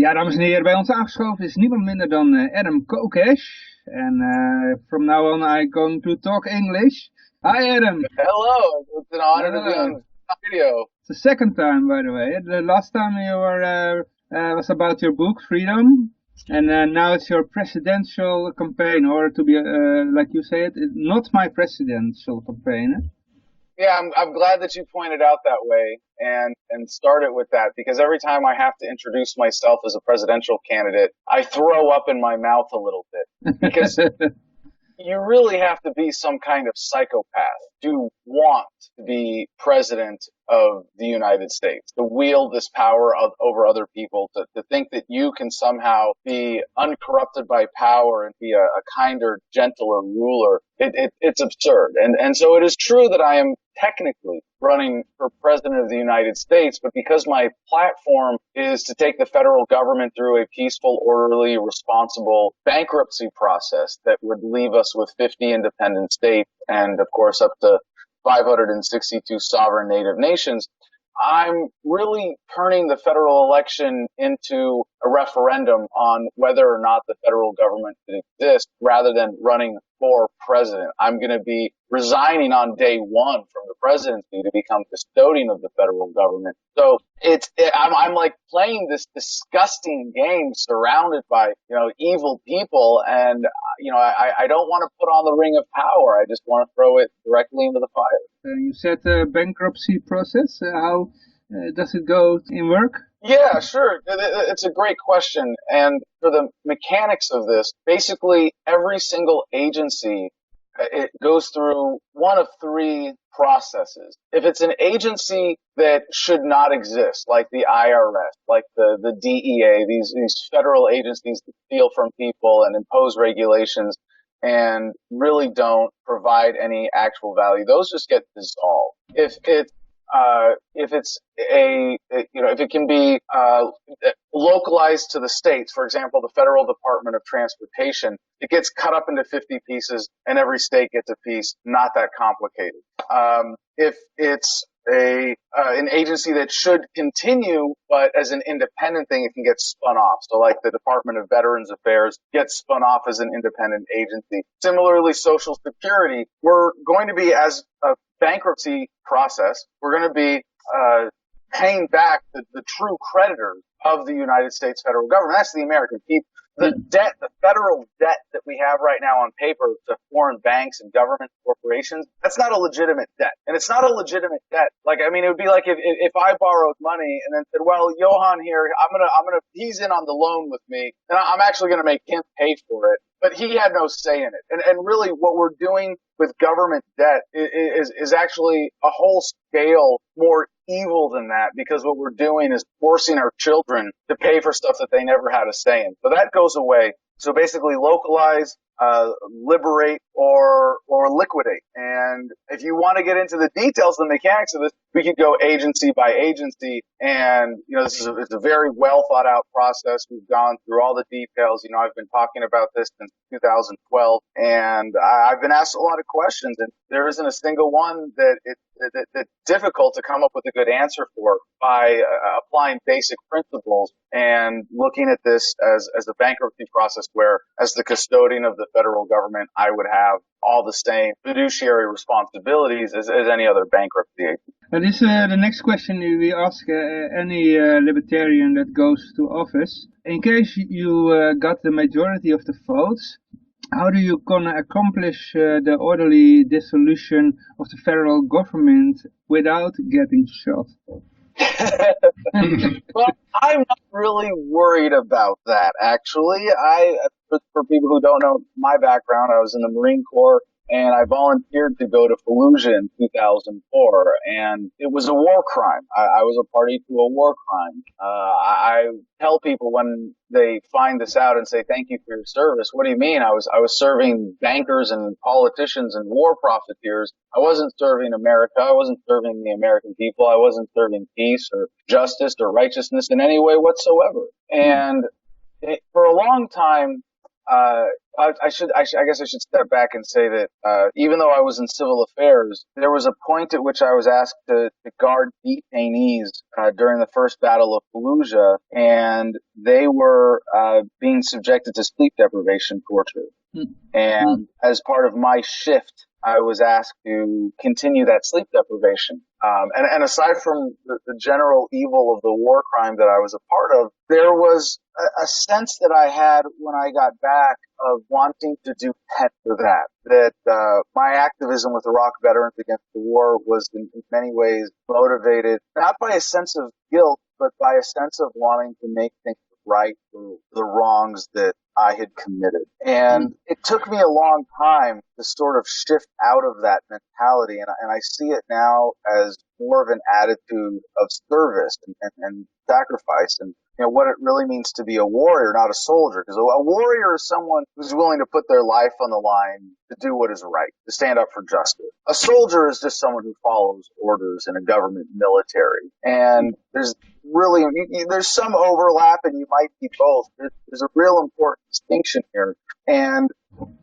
Ja, dames en heren, bij ons aangeschoven is niemand minder dan Adam Kokesh. En from now on I'm going to talk English. Hi Adam. Hello, it's an honor to be on video. It's the second time, by the way. The last time you were was about your book, Freedom. And now it's your presidential campaign, or to be, like you say it, not my presidential campaign. Yeah, I'm glad that you pointed out that way and started with that, because every time I have to introduce myself as a presidential candidate, I throw up in my mouth a little bit, because you really have to be some kind of psychopath to want to be president of the United States, to wield this power over other people, to think that you can somehow be uncorrupted by power and be a kinder, gentler ruler. It's absurd. And so it is true that I am technically running for president of the United States, but because my platform is to take the federal government through a peaceful, orderly, responsible bankruptcy process that would leave us with 50 independent states and, of course, up to 562 sovereign native nations, I'm really turning the federal election into a referendum on whether or not the federal government should exist rather than running for president. I'm going to be resigning on day one from the presidency to become custodian of the federal government. So I'm like playing this disgusting game surrounded by, evil people. And, I don't want to put on the ring of power. I just want to throw it directly into the fire. You said bankruptcy process. How does it go in work? Yeah, sure. It's a great question. And for the mechanics of this, basically every single agency, it goes through one of three processes. If it's an agency that should not exist, like the IRS, like the DEA, these federal agencies that steal from people and impose regulations and really don't provide any actual value, those just get dissolved. If it can be localized to the states, for example, the Federal Department of Transportation, it gets cut up into 50 pieces and every state gets a piece, not that complicated. If it's an agency that should continue, but as an independent thing, it can get spun off. So like the Department of Veterans Affairs gets spun off as an independent agency. Similarly, Social Security, we're going to be, as a bankruptcy process, we're going to be paying back the true creditors of the United States federal government. That's the American people. The debt, the federal debt that we have right now on paper to foreign banks and government corporations, that's not a legitimate debt. And it's not a legitimate debt. Like, I mean, it would be like if I borrowed money and then said, well, Johan here, he's in on the loan with me, and I'm actually going to make him pay for it. But he had no say in it. And really what we're doing with government debt is actually a whole scale more evil than that, because what we're doing is forcing our children to pay for stuff that they never had a say in. So that goes away. So basically localize, liberate, or liquidate. And if you want to get into the details, the mechanics of this, we could go agency by agency. And, it's a very well thought out process. We've gone through all the details. I've been talking about this since 2012, and I've been asked a lot of questions, and there isn't a single one that's difficult to come up with a good answer for by applying basic principles and looking at this as a bankruptcy process where, as the custodian of the federal government, I would have all the same fiduciary responsibilities as any other bankruptcy agent. This the next question we ask any libertarian that goes to office. In case you got the majority of the votes, how do you gonna accomplish the orderly dissolution of the federal government without getting shot? Well, I'm not really worried about that, actually. For people who don't know my background, I was in the Marine Corps, and I volunteered to go to Fallujah in 2004, and it was a war crime. I was a party to a war crime. I tell people when they find this out and say, thank you for your service, what do you mean? I was serving bankers and politicians and war profiteers. I wasn't serving America. I wasn't serving the American people. I wasn't serving peace or justice or righteousness in any way whatsoever. And for a long time, I guess I should step back and say that even though I was in civil affairs, there was a point at which I was asked to guard detainees during the first Battle of Fallujah, and they were being subjected to sleep deprivation torture. And as part of my shift, I was asked to continue that sleep deprivation. And aside from the general evil of the war crime that I was a part of, there was a sense that I had when I got back of wanting to do pet for that my activism with Iraq Veterans Against the War was in many ways motivated not by a sense of guilt, but by a sense of wanting to make things right for the wrongs that I had committed. And it took me a long time to sort of shift out of that mentality. And I see it now as more of an attitude of service and sacrifice and, what it really means to be a warrior, not a soldier. Because a warrior is someone who's willing to put their life on the line to do what is right, to stand up for justice. A soldier is just someone who follows orders in a government military. And there's some overlap, and you might be both. There's a real important distinction here. And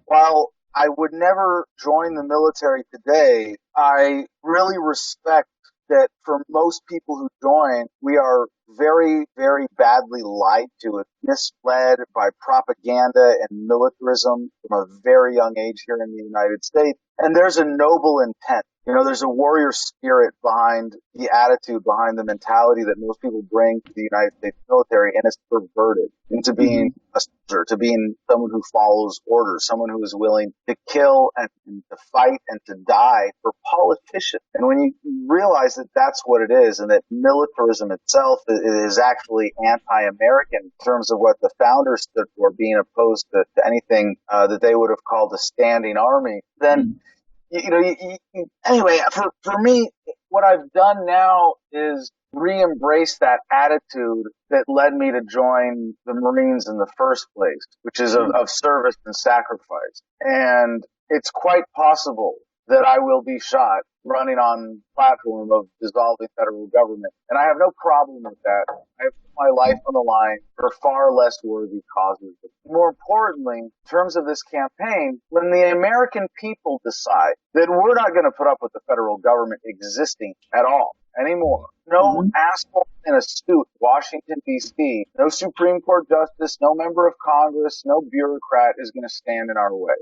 while I would never join the military today, I really respect that for most people who join, we are very, very badly lied to and misled by propaganda and militarism from a very young age here in the United States. And there's a noble intent. There's a warrior spirit behind the attitude, behind the mentality that most people bring to the United States military, and it's perverted into being a soldier, to being someone who follows orders, someone who is willing to kill and to fight and to die for politicians. And when you realize that that's what it is, and that militarism itself is actually anti-American in terms of what the founders stood for, being opposed to anything that they would have called a standing army, then anyway, for me, what I've done now is re-embrace that attitude that led me to join the Marines in the first place, which is of service and sacrifice. And it's quite possible that I will be shot running on platform of dissolving federal government. And I have no problem with that. I have put my life on the line for far less worthy causes. More importantly, in terms of this campaign, when the American people decide that we're not going to put up with the federal government existing at all anymore, no asshole in a suit, Washington, D.C., no Supreme Court justice, no member of Congress, no bureaucrat is going to stand in our way.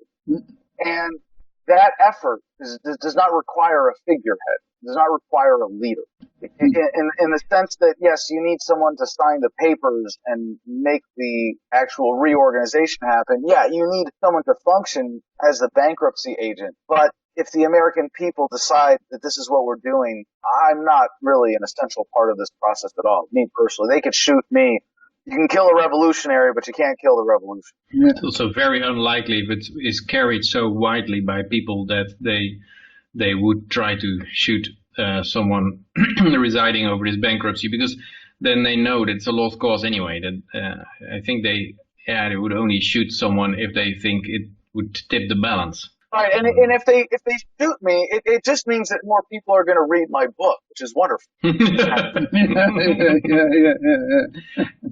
And that effort does not require a figurehead, does not require a leader. In the sense that, yes, you need someone to sign the papers and make the actual reorganization happen. Yeah, you need someone to function as the bankruptcy agent. But if the American people decide that this is what we're doing, I'm not really an essential part of this process at all. Me personally, they could shoot me. You can kill a revolutionary, but you can't kill the revolution. It's also very unlikely if it is carried so widely by people that they would try to shoot someone residing over this bankruptcy, because then they know that it's a lost cause anyway. That I think they would only shoot someone if they think it would tip the balance. Right, and if they shoot me, it just means that more people are going to read my book, which is wonderful.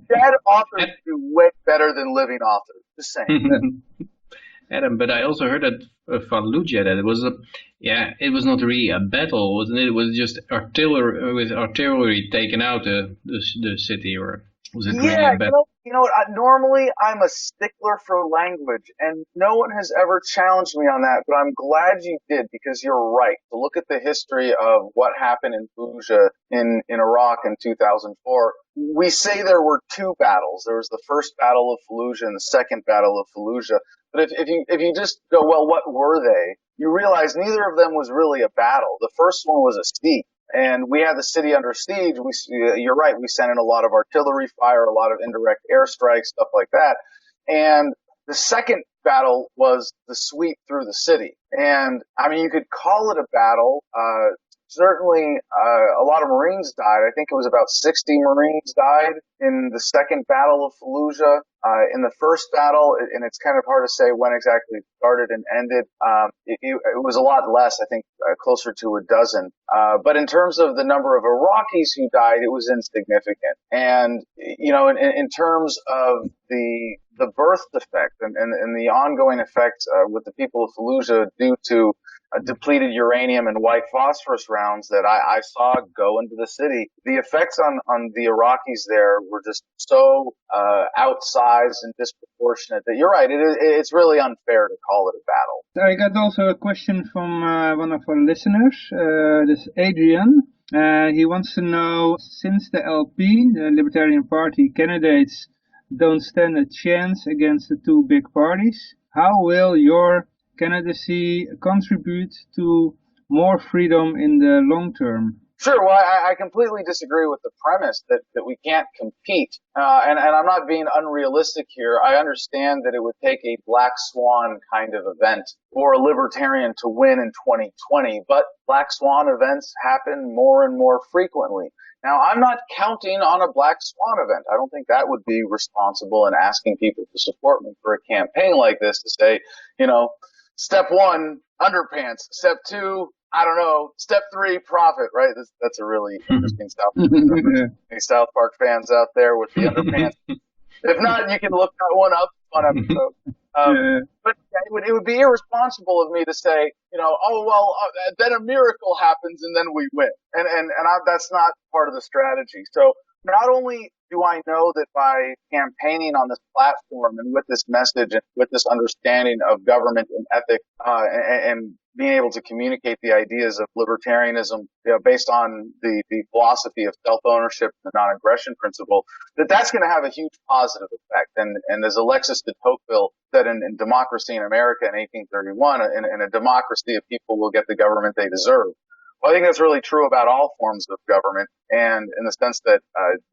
Dead authors do way better than living authors. Just saying. Adam, but I also heard that Fallujah, that it was not really a battle, wasn't it? It was just artillery taken out the city, or was it really a battle? You know what? Normally, I'm a stickler for language, and no one has ever challenged me on that, but I'm glad you did, because you're right. To look at the history of what happened in Fallujah in Iraq in 2004, we say there were two battles. There was the first battle of Fallujah and the second battle of Fallujah. But if you just go, well, what were they? You realize neither of them was really a battle. The first one was a siege. And we had the city under siege. You're right. We sent in a lot of artillery fire, a lot of indirect airstrikes, stuff like that. And the second battle was the sweep through the city. And I mean, you could call it a battle. Certainly, a lot of Marines died. I think it was about 60 Marines died in the second battle of Fallujah. In the first battle, and it's kind of hard to say when exactly it started and ended, it was a lot less, I think, closer to a dozen. But in terms of the number of Iraqis who died, it was insignificant. And, in terms of the the birth defect and the ongoing effects with the people of Fallujah due to depleted uranium and white phosphorus rounds that I saw go into the city. The effects on the Iraqis there were just so outsized and disproportionate that you're right, it's really unfair to call it a battle. I got also a question from one of our listeners, this Adrian. He wants to know, since the LP, the Libertarian Party candidates, don't stand a chance against the two big parties, how will your candidacy contribute to more freedom in the long term? Sure. Well, I completely disagree with the premise that we can't compete. And I'm not being unrealistic here. I understand that it would take a black swan kind of event for a libertarian to win in 2020, but black swan events happen more and more frequently. Now, I'm not counting on a black swan event. I don't think that would be responsible in asking people to support me for a campaign like this to say, step one, underpants. Step two, I don't know. Step three, profit, right? That's a really interesting South Park. Any South Park fans out there with the underpants? If not, you can look that one up. Fun episode. But it would be irresponsible of me to say, then a miracle happens and then we win. And that's not part of the strategy. So not only do I know that by campaigning on this platform and with this message and with this understanding of government and ethics, and being able to communicate the ideas of libertarianism, based on the philosophy of self-ownership and the non-aggression principle, that's going to have a huge positive effect. And as Alexis de Tocqueville said in Democracy in America in 1831, in a democracy, a people will get the government they deserve. Well, I think that's really true about all forms of government, and in the sense that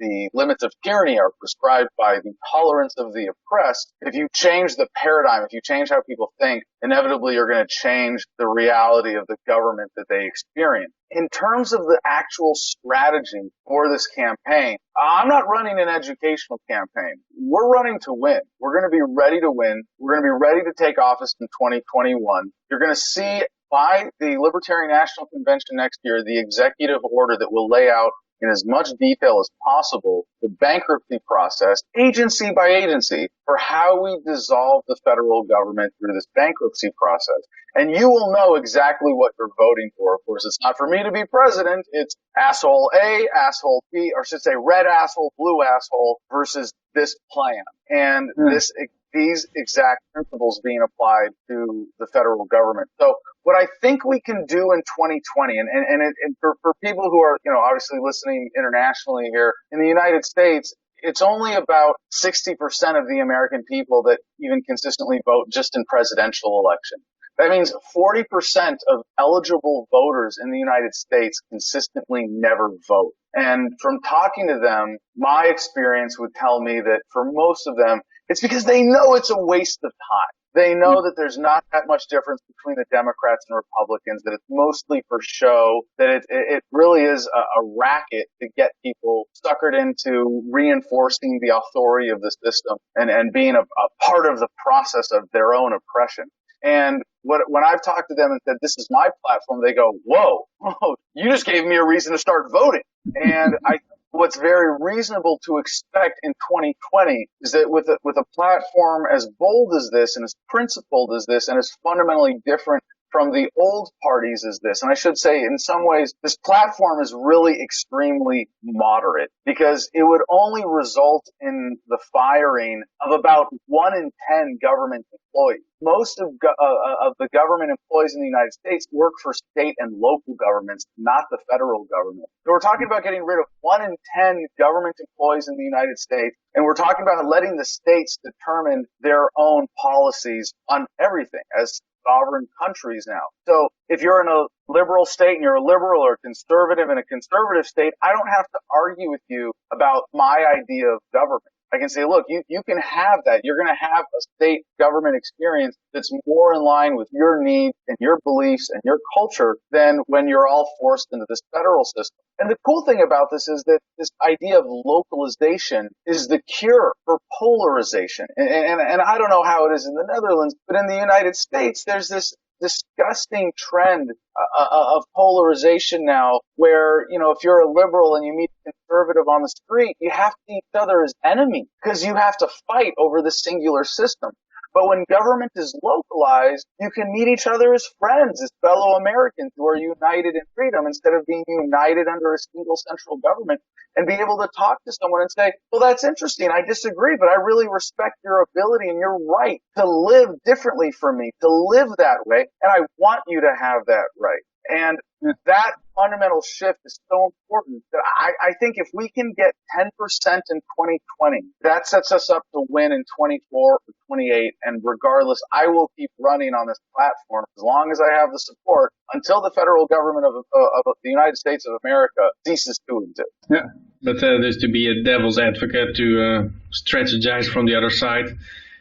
the limits of tyranny are prescribed by the tolerance of the oppressed. If you change the paradigm, if you change how people think, inevitably you're going to change the reality of the government that they experience. In terms of the actual strategy for this campaign, I'm not running an educational campaign. We're running to win. We're going to be ready to win. We're going to be ready to take office in 2021. You're going to see by the Libertarian National Convention next year the executive order that will lay out in as much detail as possible the bankruptcy process, agency by agency, for how we dissolve the federal government through this bankruptcy process. And you will know exactly what you're voting for. Of course, it's not for me to be president. It's asshole A, asshole B, or I should say red asshole, blue asshole versus this plan. And these exact principles being applied to the federal government. So what I think we can do in 2020, and for people who are, obviously listening internationally here, in the United States, it's only about 60% of the American people that even consistently vote just in presidential elections. That means 40% of eligible voters in the United States consistently never vote. And from talking to them, my experience would tell me that for most of them, it's because they know it's a waste of time. They know that there's not that much difference between the Democrats and Republicans, that it's mostly for show, that it really is a racket to get people suckered into reinforcing the authority of the system and being a part of the process of their own oppression. And when I've talked to them and said, this is my platform, they go, whoa, you just gave me a reason to start voting. And what's very reasonable to expect in 2020 is that with a platform as bold as this and as principled as this and as fundamentally different from the old parties as this, and I should say in some ways this platform is really extremely moderate, because it would only result in the firing of about 1 in 10 government employees. Most of the government employees in the United States work for state and local governments, not the federal government. So we're talking about getting rid of 1 in 10 government employees in the United States, and we're talking about letting the states determine their own policies on everything as sovereign countries now. So if you're in a liberal state and you're a liberal, or a conservative in a conservative state, I don't have to argue with you about my idea of government. I can say, look, you can have that. You're going to have a state government experience that's more in line with your needs and your beliefs and your culture than when you're all forced into this federal system. And the cool thing about this is that this idea of localization is the cure for polarization. And I don't know how it is in the Netherlands, but in the United States, there's this disgusting trend of polarization now where, if you're a liberal and you meet a conservative on the street, you have to see each other as enemies because you have to fight over the singular system. But when government is localized, you can meet each other as friends, as fellow Americans who are united in freedom instead of being united under a single central government, and be able to talk to someone and say, well, that's interesting. I disagree, but I really respect your ability and your right to live differently from me, to live that way. And I want you to have that right. And that fundamental shift is so important that I think if we can get 10% in 2020, that sets us up to win in 24 or 28. And regardless, I will keep running on this platform as long as I have the support until the federal government of the United States of America ceases to exist. Yeah. But there's to be a devil's advocate to strategize from the other side.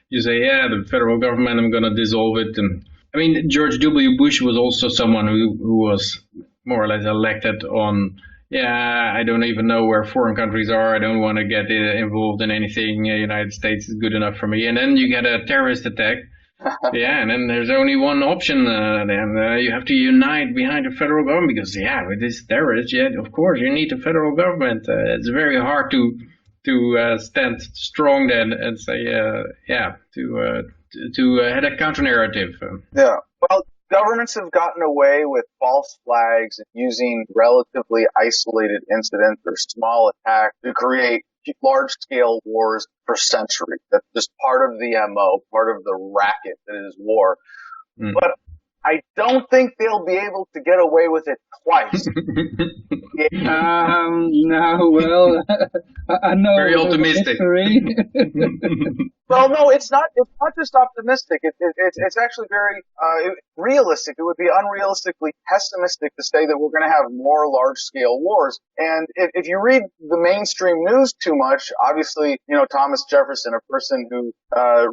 You say, yeah, the federal government, I'm going to dissolve it. And I mean, George W. Bush was also someone who was more or less elected on, I don't even know where foreign countries are. I don't want to get involved in anything. The United States is good enough for me. And then you get a terrorist attack. And then there's only one option. Then you have to unite behind the federal government because, with this terrorist, of course, you need the federal government. It's very hard to stand strong then and say, to head a counter narrative. Yeah. Well, governments have gotten away with false flags and using relatively isolated incidents or small attacks to create large-scale wars for centuries. That's just part of the MO, part of the racket that is war. But I don't think they'll be able to get away with it twice. No, well, I know. Very optimistic. Well, no, it's not just optimistic. It's actually very realistic. It would be unrealistically pessimistic to say that we're going to have more large-scale wars. And if you read the mainstream news too much, obviously, Thomas Jefferson, a person who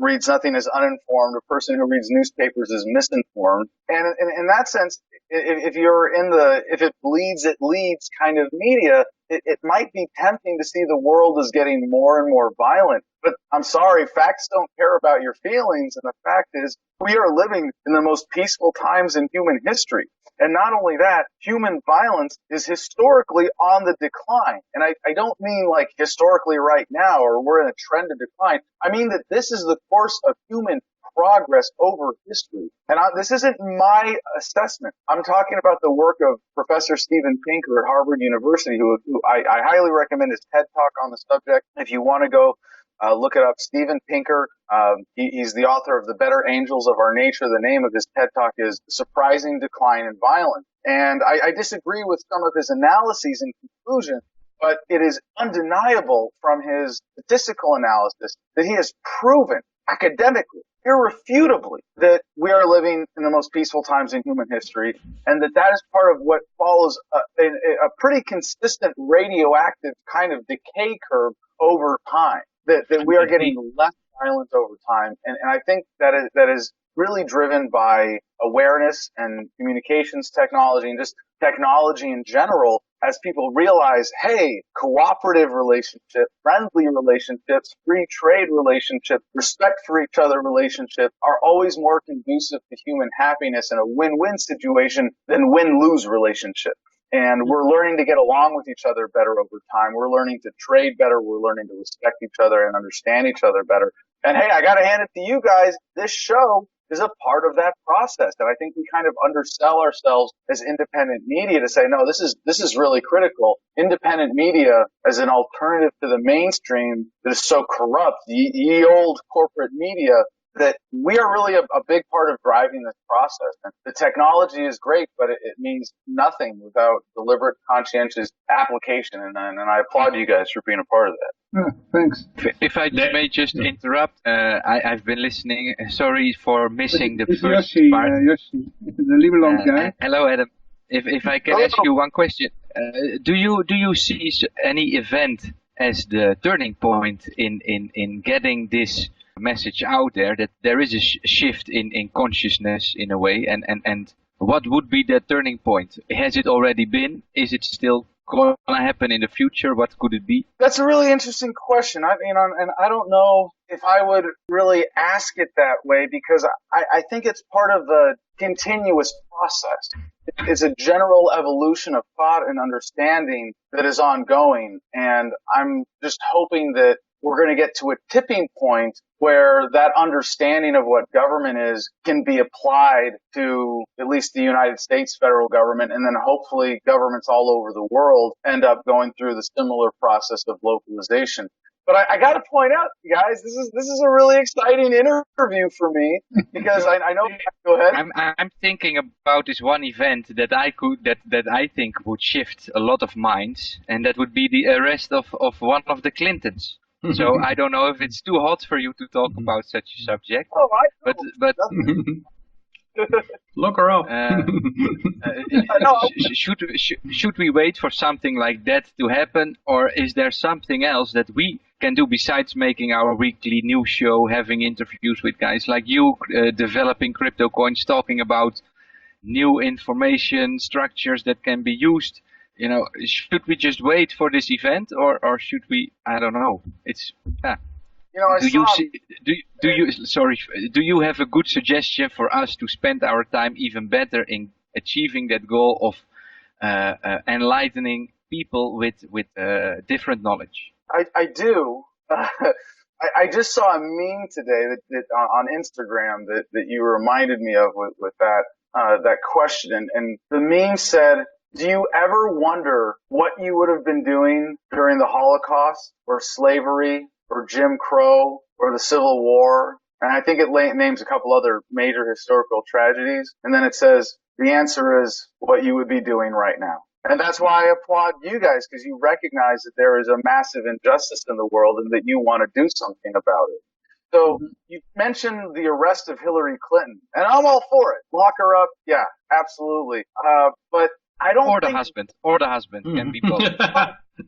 reads nothing as uninformed, a person who reads newspapers is misinformed. And in that sense, if you're in if it bleeds, it leads kind of media, it might be tempting to see the world as getting more and more violent. But I'm sorry, facts don't care about your feelings. And the fact is, we are living in the most peaceful times in human history. And not only that, human violence is historically on the decline. And I don't mean like historically right now or we're in a trend of decline. I mean that this is the course of human progress over history. And this isn't my assessment. I'm talking about the work of Professor Steven Pinker at Harvard University, who I highly recommend his TED Talk on the subject. If you want to go look it up, Steven Pinker. He's the author of The Better Angels of Our Nature. The name of his TED Talk is Surprising Decline in Violence. And I disagree with some of his analyses and conclusions, but it is undeniable from his statistical analysis that he has proven academically, irrefutably, that we are living in the most peaceful times in human history, and that is part of what follows a pretty consistent radioactive kind of decay curve over time, that we are getting less violent over time. And I think that is really driven by awareness and communications technology and just technology in general, as people realize, hey, cooperative relationships, friendly relationships, free trade relationships, respect for each other relationships are always more conducive to human happiness in a win-win situation than win-lose relationships. And we're learning to get along with each other better over time. We're learning to trade better. We're learning to respect each other and understand each other better. And hey, I got to hand it to you guys. This show is a part of that process. And I think we kind of undersell ourselves as independent media to say, no, this is really critical. Independent media as an alternative to the mainstream that is so corrupt, ye old corporate media, that we are really a big part of driving this process. And the technology is great, but it means nothing without deliberate, conscientious application. And I applaud you guys for being a part of that. Thanks. If I may just interrupt, I've been listening. Sorry for missing the first Yoshi, part. Yoshi, the Liberland guy. Hello, Adam. If I can ask you one question, do you see any event as the turning point in getting this message out there, that there is a shift in consciousness in a way, and what would be the turning point? Has it already been? Is it still going to happen in the future? What could it be? That's a really interesting question. And I don't know if I would really ask it that way, because I think it's part of the continuous process. It's a general evolution of thought and understanding that is ongoing. And I'm just hoping that we're going to get to a tipping point where that understanding of what government is can be applied to at least the United States federal government, and then hopefully governments all over the world end up going through the similar process of localization. But I got to point out, guys, this is a really exciting interview for me, because I know. Go ahead. I'm thinking about this one event that I think would shift a lot of minds, and that would be the arrest of one of the Clintons. So I don't know if it's too hot for you to talk about such a subject. Oh, I know. But Look her up. Should we wait for something like that to happen, or is there something else that we can do besides making our weekly news show, having interviews with guys like you, developing crypto coins, talking about new information structures that can be used? You know, should we just wait for this event, or should we? I don't know. It's do you have a good suggestion for us to spend our time even better in achieving that goal of enlightening people with different knowledge? I do. I just saw a meme today that on Instagram that you reminded me of with that question, and the meme said, do you ever wonder what you would have been doing during the Holocaust or slavery or Jim Crow or the Civil War? And I think it names a couple other major historical tragedies. And then it says, the answer is what you would be doing right now. And that's why I applaud you guys, because you recognize that there is a massive injustice in the world and that you want to do something about it. So you mentioned the arrest of Hillary Clinton, and I'm all for it. Lock her up. Yeah, absolutely. But I don't think... Or the husband can be both.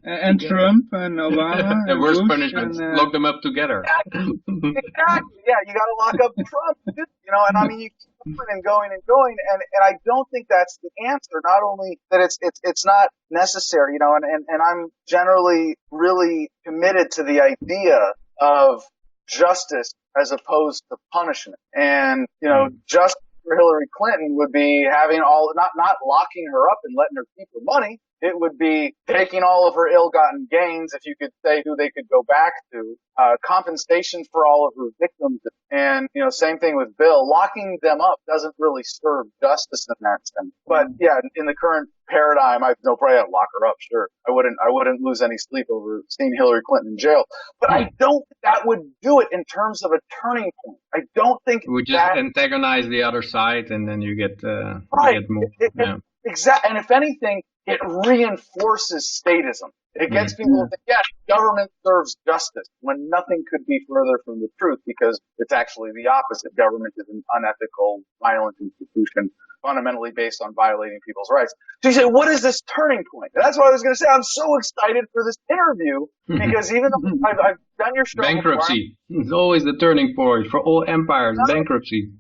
And Trump and Obama. The worst Bush punishment, lock them up together. Exactly. Yeah, you got to lock up Trump. You know, and I mean, you keep going and going and going, and I don't think that's the answer. Not only that it's not necessary, you know, and I'm generally really committed to the idea of justice as opposed to punishment. And, you know, justice for Hillary Clinton would be having not locking her up and letting her keep her money. It would be taking all of her ill-gotten gains, if you could say who they could go back to, compensation for all of her victims. And, you know, same thing with Bill. Locking them up doesn't really serve justice in that sense. But yeah, in the current paradigm, I've no problem. Lock her up, sure. I wouldn't lose any sleep over seeing Hillary Clinton in jail. But I don't think that would do it in terms of a turning point. I don't think it would just antagonize the other side, and then you get right. Get more. Exactly. And if anything, it reinforces statism. It gets people to think, yes, government serves justice, when nothing could be further from the truth, because it's actually the opposite. Government is an unethical, violent institution, fundamentally based on violating people's rights. So you say, what is this turning point? And that's what I was going to say. I'm so excited for this interview, because even though I've done your show bankruptcy is always the turning point for all empires. Bankruptcy.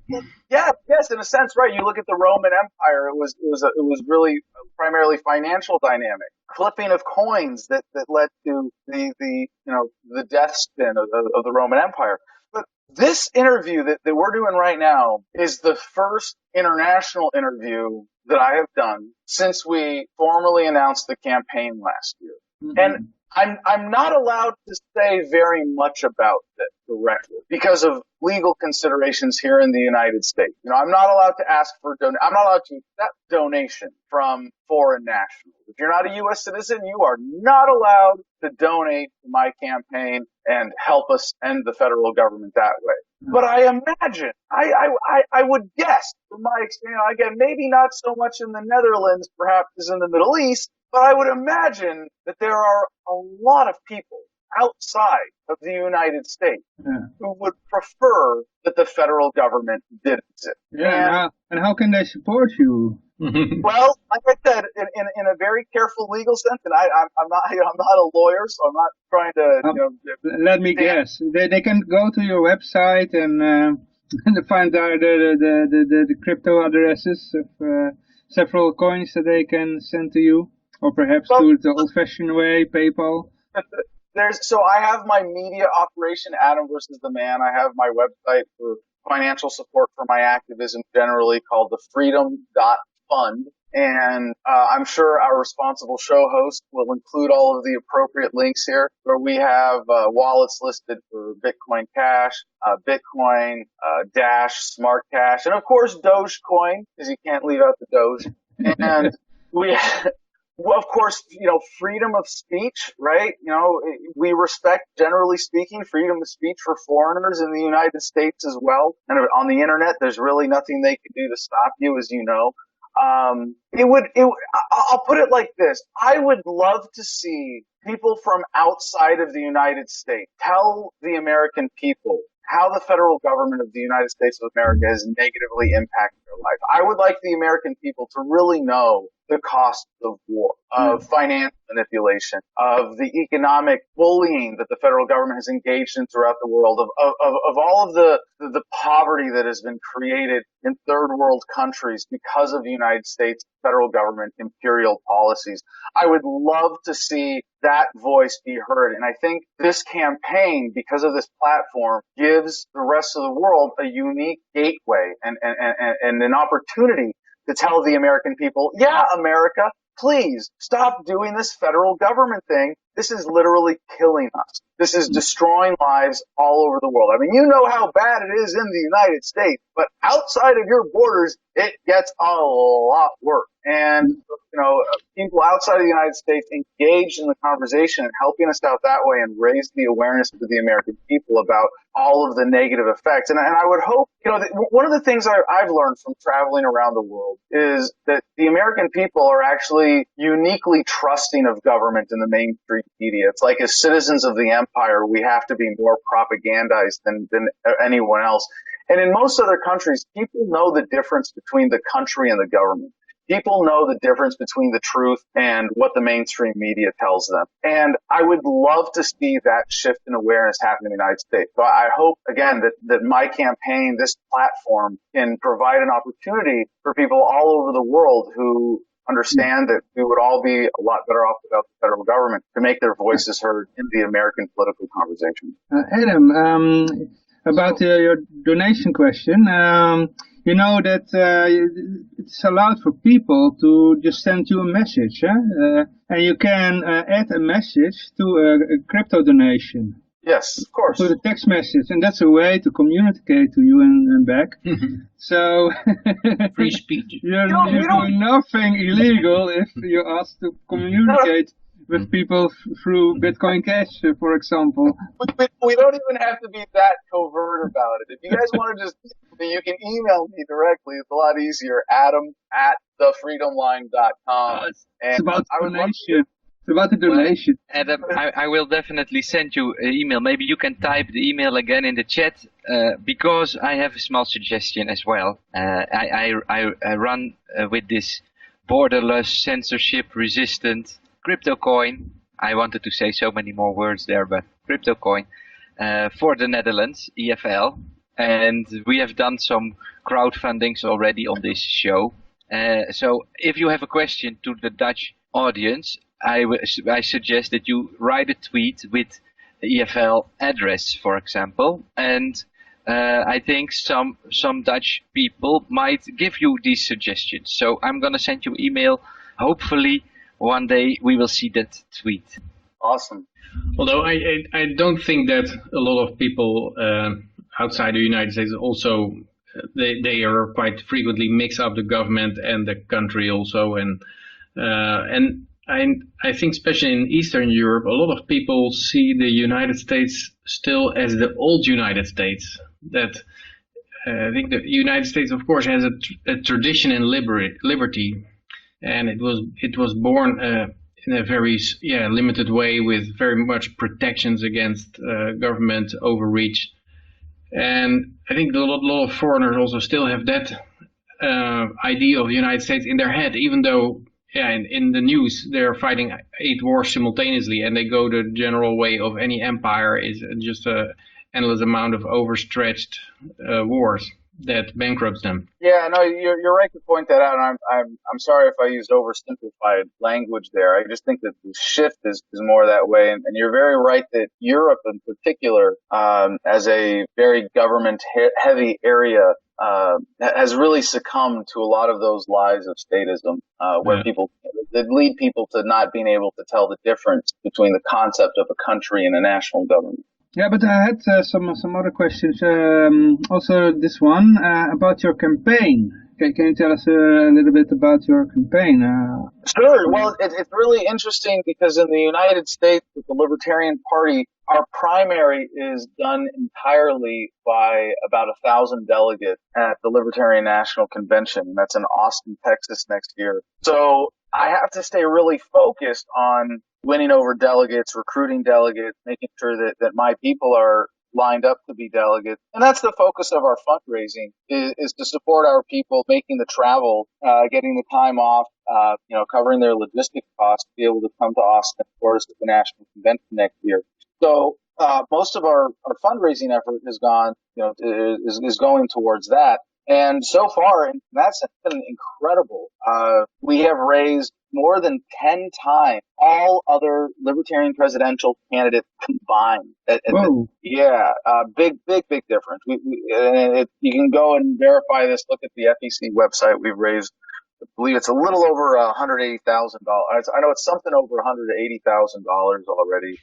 Yeah, yes, in a sense, right. You look at the Roman Empire; it was really primarily financial dynamic, flipping of coins that led to the death spin of the Roman Empire. But this interview that we're doing right now is the first international interview that I have done since we formally announced the campaign last year, and I'm not allowed to say very much about it directly because of legal considerations here in the United States. You know, I'm not allowed to ask for I'm not allowed to accept donation from foreign nationals. If you're not a U.S. citizen, you are not allowed to donate to my campaign and help us end the federal government that way. But I imagine, I would guess from my experience, again, maybe not so much in the Netherlands, perhaps as in the Middle East, but I would imagine that there are a lot of people outside of the United States who would prefer that the federal government did it. Yeah, and how can they support you? Well, like I said, in a very careful legal sense, and I'm not a lawyer, so I'm not trying to. Let me guess. They can go to your website and find out the crypto addresses of several coins that they can send to you. or perhaps Well, do it the old-fashioned way, PayPal? So I have my media operation, Adam versus the Man. I have my website for financial support for my activism generally called the freedom.fund. And I'm sure our responsible show host will include all of the appropriate links here, where we have wallets listed for Bitcoin Cash, Bitcoin, Dash, Smart Cash, and of course Dogecoin, because you can't leave out the Doge. And we well, of course, freedom of speech, right? We respect, generally speaking, freedom of speech for foreigners in the United States as well. And on the internet, there's really nothing they can do to stop you, as you know. I'll put it like this. I would love to see people from outside of the United States tell the American people how the federal government of the United States of America has negatively impacted their life. I would like the American people to really know the cost of war, of financial manipulation, of the economic bullying that the federal government has engaged in throughout the world, of all of the poverty that has been created in third world countries because of the United States federal government imperial policies. I would love to see that voice be heard. And I think this campaign, because of this platform, gives the rest of the world a unique gateway and an opportunity to tell the American people, yeah, America, please stop doing this federal government thing. This is literally killing us. This is destroying lives all over the world. I mean, you know how bad it is in the United States, but outside of your borders, it gets a lot worse. And, people outside of the United States engaged in the conversation and helping us out that way and raise the awareness to the American people about all of the negative effects. And I would hope, one of the things I've learned from traveling around the world is that the American people are actually uniquely trusting of government in the mainstream media. It's like as citizens of the empire, we have to be more propagandized than anyone else. And in most other countries, people know the difference between the country and the government. People know the difference between the truth and what the mainstream media tells them. And I would love to see that shift in awareness happen in the United States. So I hope, again, that my campaign, this platform, can provide an opportunity for people all over the world who understand that we would all be a lot better off without the federal government to make their voices heard in the American political conversation. Adam, about your donation question, you know that it's allowed for people to just send you a message, and you can add a message to a crypto donation. Yes, of course. To the text message, and that's a way to communicate to you and back. So free speech. You're doing nothing illegal if you're asked to communicate with people through Bitcoin Cash, for example. We don't even have to be that covert about it. If you guys want to you can email me directly. It's a lot easier. Adam@thefreedomline.com. It's about donation. It's about the donation. Well, Adam, I will definitely send you an email. Maybe you can type the email again in the chat, because I have a small suggestion as well. I run with this borderless, censorship-resistant crypto coin. I wanted to say so many more words there, but crypto coin for the Netherlands, EFL. And we have done some crowdfundings already on this show. So if you have a question to the Dutch audience, I suggest that you write a tweet with the EFL address, for example. And I think some Dutch people might give you these suggestions. So I'm going to send you an email. Hopefully one day we will see that tweet. Awesome. Although I don't think that a lot of people outside the United States also, they are quite frequently mix up the government and the country also. And I think especially in Eastern Europe, a lot of people see the United States still as the old United States. That I think the United States, of course, has a tradition in liberty, and it was born in a very limited way with very much protections against government overreach. And I think a lot of foreigners also still have that idea of the United States in their head, even though in the news they're fighting 8 wars simultaneously, and they go the general way of any empire is just a endless amount of overstretched wars. that bankrupts them. Yeah, no, you're right to point that out. And I'm sorry if I used oversimplified language there. I just think that the shift is more that way. And you're very right that Europe in particular, as a very government heavy area, has really succumbed to a lot of those lies of statism, where people that lead people to not being able to tell the difference between the concept of a country and a national government. Yeah, but I had some other questions. Also, this one about your campaign. Can you tell us a little bit about your campaign? Sure. Well, it's really interesting because in the United States, with the Libertarian Party, our primary is done entirely by about 1,000 delegates at the Libertarian National Convention, and that's in Austin, Texas next year. So I have to stay really focused on winning over delegates, recruiting delegates, making sure that my people are lined up to be delegates. And that's the focus of our fundraising is to support our people making the travel, getting the time off, covering their logistic costs to be able to come to Austin, of course, at the National Convention next year. So most of our fundraising effort has gone, is going towards that. And so far, that's been incredible. We have raised more than 10 times all other Libertarian presidential candidates combined. Big difference. You can go and verify this. Look at the FEC website. We've raised, I believe it's a little over $180,000. I know it's something over $180,000 already.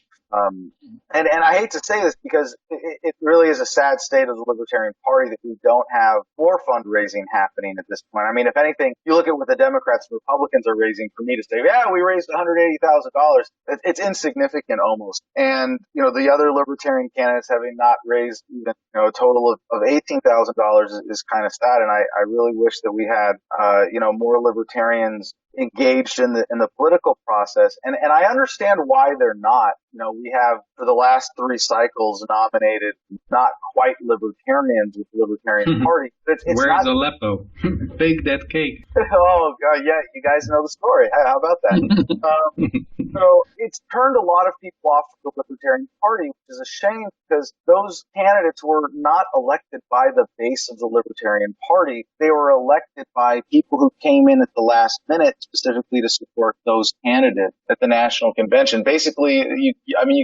And I hate to say this because it really is a sad state of the Libertarian Party that we don't have more fundraising happening at this point. I mean, if anything, you look at what the Democrats and Republicans are raising. For me to say, yeah, we raised $180,000, it's insignificant almost. And, the other Libertarian candidates having not raised even, a total of $18,000 is kind of sad. And I really wish that we had, more Libertarians engaged in the political process. And I understand why they're not. We have for the last 3 cycles nominated not quite Libertarians with the Libertarian Party. It's Where's Aleppo? Bake that cake. Oh, God, yeah, you guys know the story. How about that? So it's turned a lot of people off the Libertarian Party, which is a shame because those candidates were not elected by the base of the Libertarian Party. They were elected by people who came in at the last minute specifically to support those candidates at the National Convention. Basically, you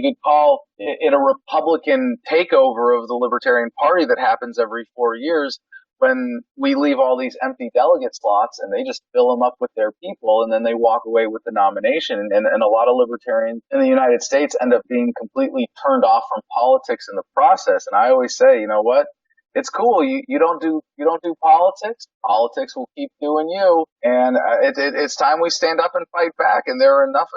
could call it a Republican takeover of the Libertarian Party that happens every 4 years when we leave all these empty delegate slots and they just fill them up with their people and then they walk away with the nomination. And a lot of libertarians in the United States end up being completely turned off from politics in the process. And I always say, you know what? It's cool. You don't do politics. Politics will keep doing you. And it's time we stand up and fight back. And there are enough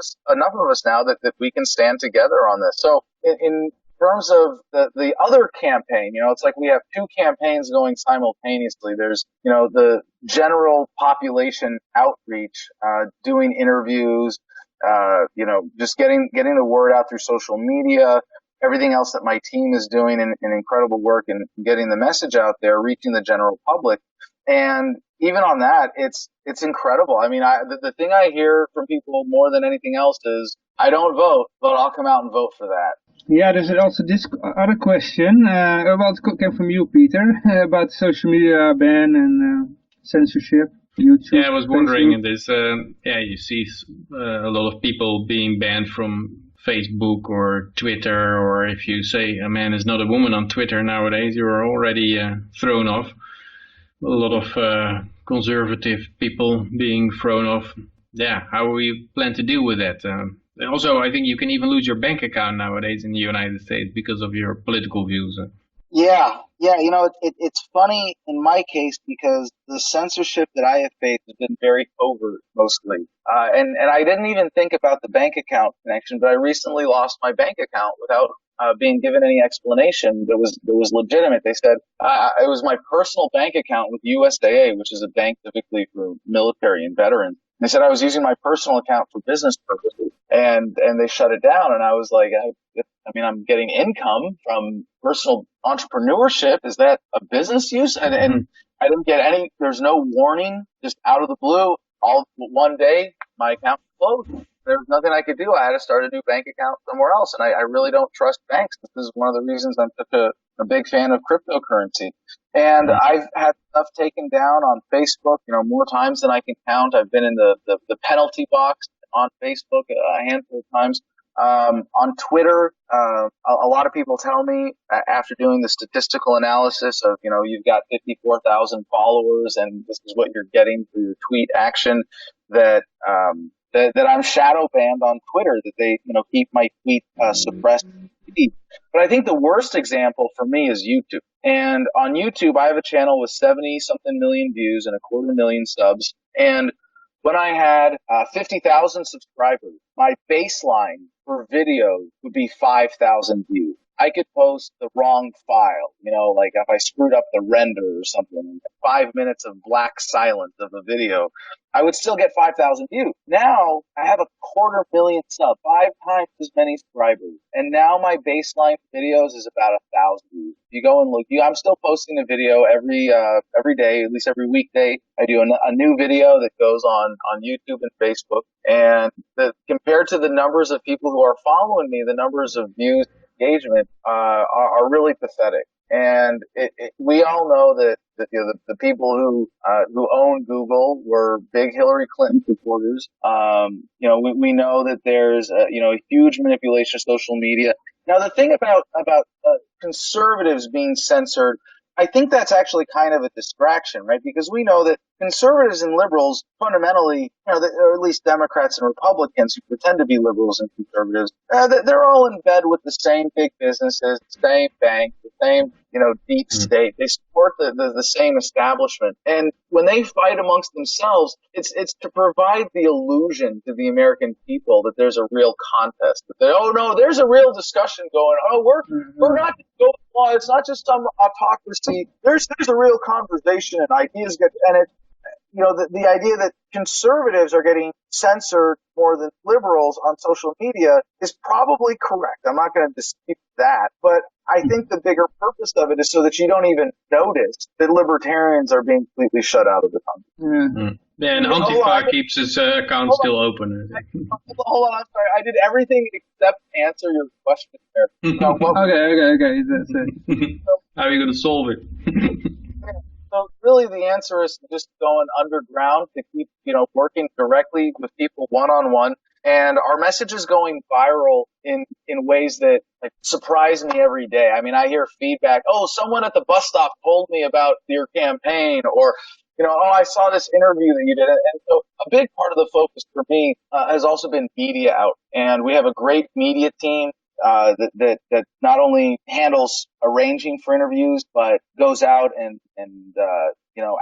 of us now that we can stand together on this. So in terms of the other campaign, it's like we have 2 campaigns going simultaneously. There's, the general population outreach, doing interviews, just getting the word out through social media, everything else that my team is doing in incredible work and getting the message out there, reaching the general public. And even on that, it's incredible. I mean, the thing I hear from people more than anything else is, I don't vote, but I'll come out and vote for that. Yeah, there's also this other question, it came from you, Peter, about social media ban and censorship, YouTube. Yeah, I was wondering in this, you see a lot of people being banned from Facebook or Twitter, or if you say a man is not a woman on Twitter nowadays, you're already thrown off. A lot of conservative people being thrown off. Yeah, how will you plan to deal with that? Also, I think you can even lose your bank account nowadays in the United States because of your political views. Yeah. It's funny in my case because the censorship that I have faced has been very overt mostly. And I didn't even think about the bank account connection, but I recently lost my bank account without being given any explanation that was legitimate. They said it was my personal bank account with USAA, which is a bank typically for military and veterans. They said I was using my personal account for business purposes, and they shut it down. And I was like, I'm getting income from personal entrepreneurship. Is that a business use? And I didn't get there's no warning, just out of the blue. All one day, my account closed. There was nothing I could do. I had to start a new bank account somewhere else. And I really don't trust banks. This is one of the reasons I'm such a a big fan of cryptocurrency. And I've had stuff taken down on Facebook, more times than I can count. I've been in the penalty box on Facebook a handful of times. On Twitter, a lot of people tell me after doing the statistical analysis of, you've got 54,000 followers and this is what you're getting for your tweet action, that I'm shadow banned on Twitter, that they, keep my tweet suppressed. But I think the worst example for me is YouTube. And on YouTube, I have a channel with 70-something million views and 250,000 subs. And when I had 50,000 subscribers, my baseline for video would be 5,000 views. I could post the wrong file, like if I screwed up the render or something, 5 minutes of black silence of a video, I would still get 5,000 views. Now I have 250,000 subs, 5 times as many subscribers. And now my baseline for videos is about 1,000 views. You go and look, I'm still posting a video every day, at least every weekday. I do a new video that goes on YouTube and Facebook. And compared to the numbers of people who are following me, the numbers of views, engagement are really pathetic. And we all know that the people who own Google were big Hillary Clinton supporters. We know that there's a huge manipulation of social media. Now the thing about conservatives being censored, I think that's actually kind of a distraction, right? Because we know that conservatives and liberals fundamentally, or at least Democrats and Republicans who pretend to be liberals and conservatives, they're all in bed with the same big businesses, the same banks, the same, deep state. They support the same establishment. And when they fight amongst themselves, it's to provide the illusion to the American people that there's a real contest. That there's a real discussion going on. We're not going law. It's not just some autocracy. There's a real conversation and ideas the idea that conservatives are getting censored more than liberals on social media is probably correct. I'm not going to dispute that, but I think the bigger purpose of it is so that you don't even notice that libertarians are being completely shut out of the country. Yeah, and Antifa keeps his account still open. Hold on, I'm sorry. I did everything except answer your question there. Okay. That's it. How are you going to solve it? So really the answer is just going underground to keep, working directly with people one-on-one. And our message is going viral in ways that surprise me every day. I mean, I hear feedback. Oh, someone at the bus stop told me about your campaign, or, I saw this interview that you did. And so a big part of the focus for me has also been media out. And we have a great media team that not only handles arranging for interviews, but goes out and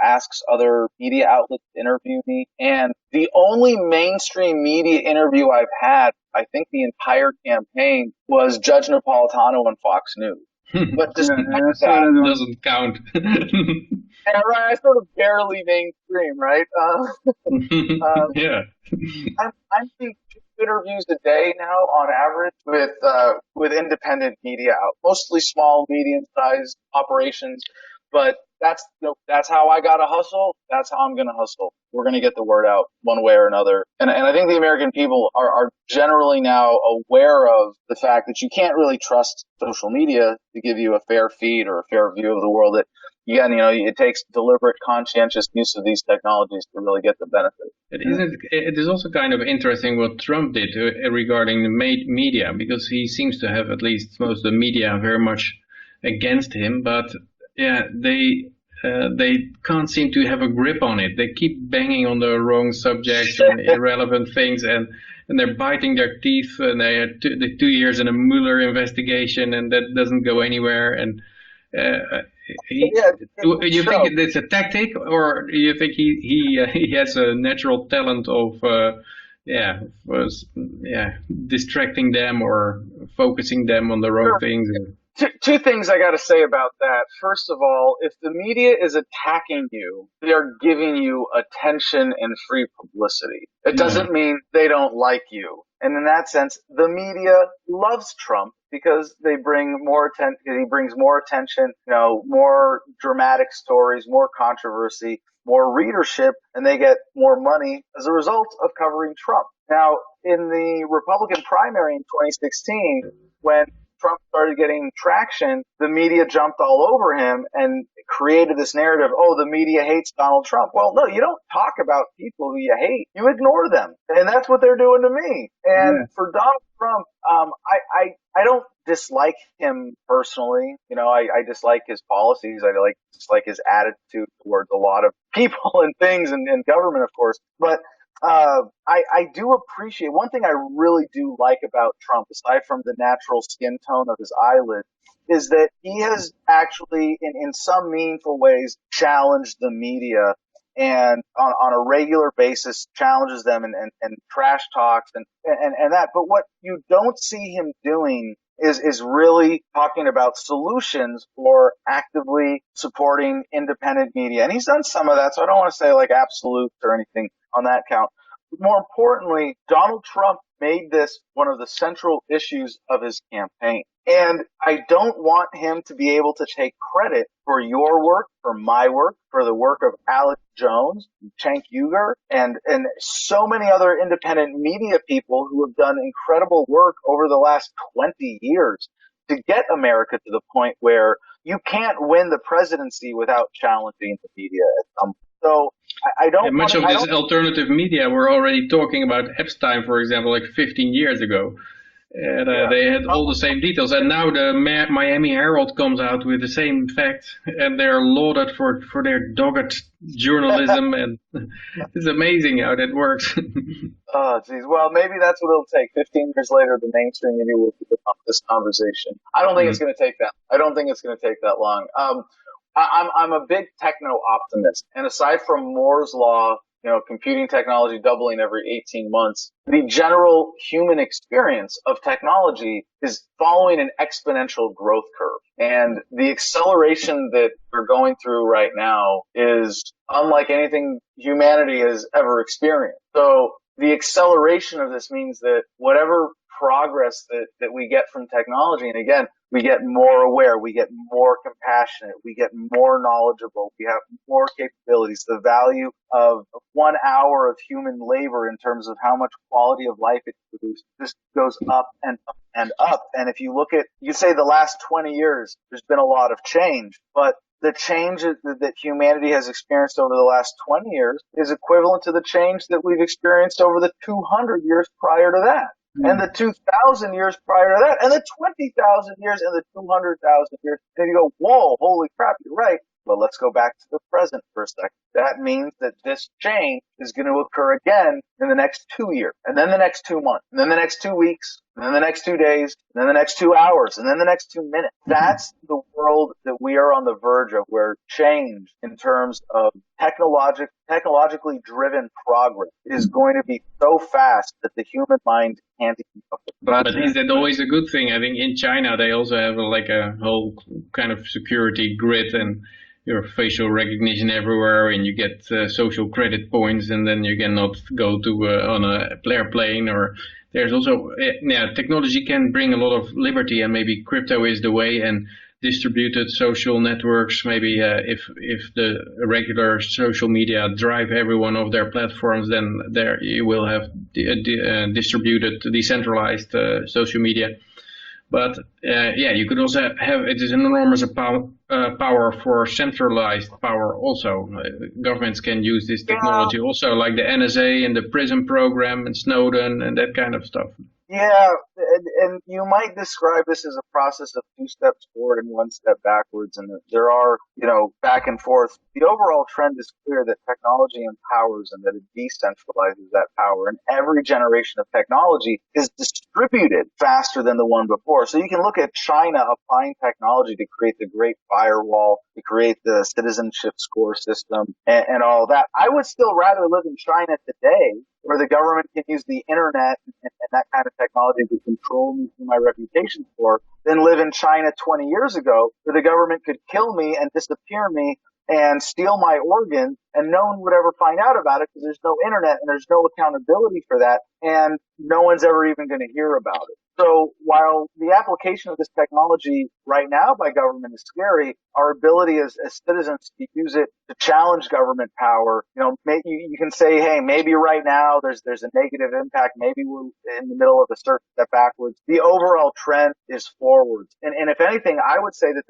asks other media outlets to interview me. And the only mainstream media interview I've had, I think the entire campaign, was Judge Napolitano on Fox News. But that doesn't count. Yeah, right. I sort of barely mainstream, right? Yeah. I'm seeing 2 interviews a day now on average with independent media out, mostly small, medium-sized operations. But that's how I got to hustle. That's how I'm going to hustle. We're going to get the word out one way or another. And I think the American people are generally now aware of the fact that you can't really trust social media to give you a fair feed or a fair view of the world. That it takes deliberate, conscientious use of these technologies to really get the benefit. It is also kind of interesting what Trump did regarding the media, because he seems to have at least most of the media very much against him, but yeah, they can't seem to have a grip on it. They keep banging on the wrong subjects and irrelevant things, and they're biting their teeth. And they had 2 years in a Mueller investigation, and that doesn't go anywhere. And you think it's a tactic, or do you think he has a natural talent of distracting them or focusing them on the wrong things? Two things I got to say about that. First of all, if the media is attacking you, they are giving you attention and free publicity. It doesn't mean they don't like you. And in that sense, the media loves Trump because they bring more attention. He brings more attention, more dramatic stories, more controversy, more readership, and they get more money as a result of covering Trump. Now, in the Republican primary in 2016, when Trump started getting traction, the media jumped all over him and created this narrative, oh, the media hates Donald Trump. Well, no, you don't talk about people who you hate. You ignore them. And that's what they're doing to me. And for Donald Trump, I don't dislike him personally. You know, I dislike his policies. I dislike his attitude towards a lot of people and things and government, of course. But I do appreciate one thing I really do like about Trump, aside from the natural skin tone of his eyelid, is that he has actually, in some meaningful ways, challenged the media and on a regular basis challenges them and trash talks and that. But what you don't see him doing is really talking about solutions or actively supporting independent media. And he's done some of that, so I don't want to say like absolute or anything on that count. But more importantly, Donald Trump made this one of the central issues of his campaign. And I don't want him to be able to take credit for your work, for my work, for the work of Alex Jones, Cenk Uygur, and so many other independent media people who have done incredible work over the last 20 years to get America to the point where you can't win the presidency without challenging the media at some point. So I don't. And much of this alternative media were already talking about Epstein, for example, like 15 years ago. And they had all the same details. And now the Miami Herald comes out with the same facts, and they're lauded for their dogged journalism. And it's amazing how that works. Oh, geez. Well, maybe that's what it'll take. 15 years later, the mainstream media will pick up this conversation. I don't think it's going to take that. I don't think it's going to take that long. I'm a big techno optimist, and aside from Moore's law, you know, computing technology doubling every 18 months, the general human experience of technology is following an exponential growth curve. And the acceleration that we're going through right now is unlike anything humanity has ever experienced. So the acceleration of this means that whatever progress that we get from technology, and again, we get more aware, we get more compassionate, we get more knowledgeable, we have more capabilities. The value of 1 hour of human labor in terms of how much quality of life it produces just goes up and up and up. And if you look at, you say the last 20 years, there's been a lot of change, but the change that humanity has experienced over the last 20 years is equivalent to the change that we've experienced over the 200 years prior to that. And the 2,000 years prior to that, and the 20,000 years, and the 200,000 years. And you go, whoa, holy crap, you're right. Well, let's go back to the present for a second. That means that this change is going to occur again in the next 2 years, and then the next 2 months, and then the next 2 weeks, and then the next 2 days, and then the next 2 hours, and then the next 2 minutes. That's the world that we are on the verge of, where change in terms of technologically driven progress is going to be so fast that the human mind can't keep up with it. But is that always a good thing? I think in China they also have like a whole kind of security grid, and your facial recognition everywhere, and you get social credit points, and then you cannot go to on a airplane. Or there's also technology can bring a lot of liberty, and maybe crypto is the way, and distributed social networks. Maybe if the regular social media drive everyone off their platforms, then there you will have distributed, decentralized social media. But you could also have, it is an enormous power for centralized power also. Governments can use this technology also, like the NSA and the PRISM program and Snowden and that kind of stuff. Yeah, and you might describe this as a process of 2 steps forward and 1 step backwards, and there are, back and forth. The overall trend is clear that technology empowers and that it decentralizes that power, and every generation of technology is distributed faster than the one before. So you can look at China applying technology to create the Great Firewall, to create the citizenship score system, and all that. I would still rather live in China today, where the government can use the internet and that kind of technology to control me through my reputation for, than live in China 20 years ago, where the government could kill me and disappear me and steal my organs, and no one would ever find out about it because there's no internet and there's no accountability for that, and no one's ever even going to hear about it. So while the application of this technology right now by government is scary, our ability as citizens to use it to challenge government power, you can say, hey, maybe right now there's a negative impact. Maybe we're in the middle of a certain step backwards. The overall trend is forwards. And if anything, I would say that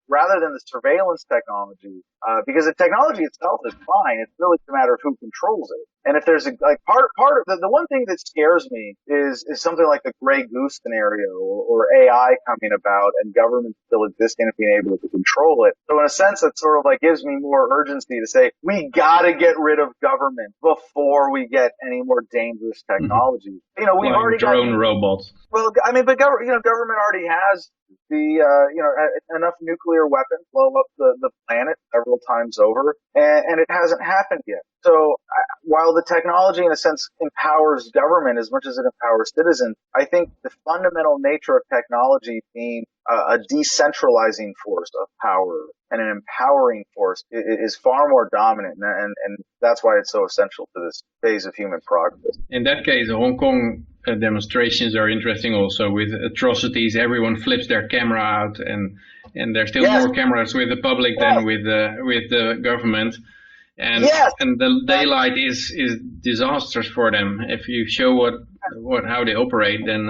rather than the surveillance technology, because the technology itself is fine, it's really a matter of who controls it. And if there's part of the one thing that scares me is something like the gray goose scenario or AI coming about and government still existing and being able to control it. So in a sense, it sort of like gives me more urgency to say, we gotta get rid of government before we get any more dangerous technology. We've already drone robots. Well, I mean, but government already has enough nuclear weapons blow up the planet several times over, and it hasn't happened yet. So while the technology, in a sense, empowers government as much as it empowers citizens, I think the fundamental nature of technology being a decentralizing force of power and an empowering force is far more dominant, and that's why it's so essential to this phase of human progress. In that case, Hong Kong demonstrations are interesting also with atrocities. Everyone flips their camera out, and there's still more cameras with the public than with the government. And the daylight is disastrous for them. If you show how they operate, then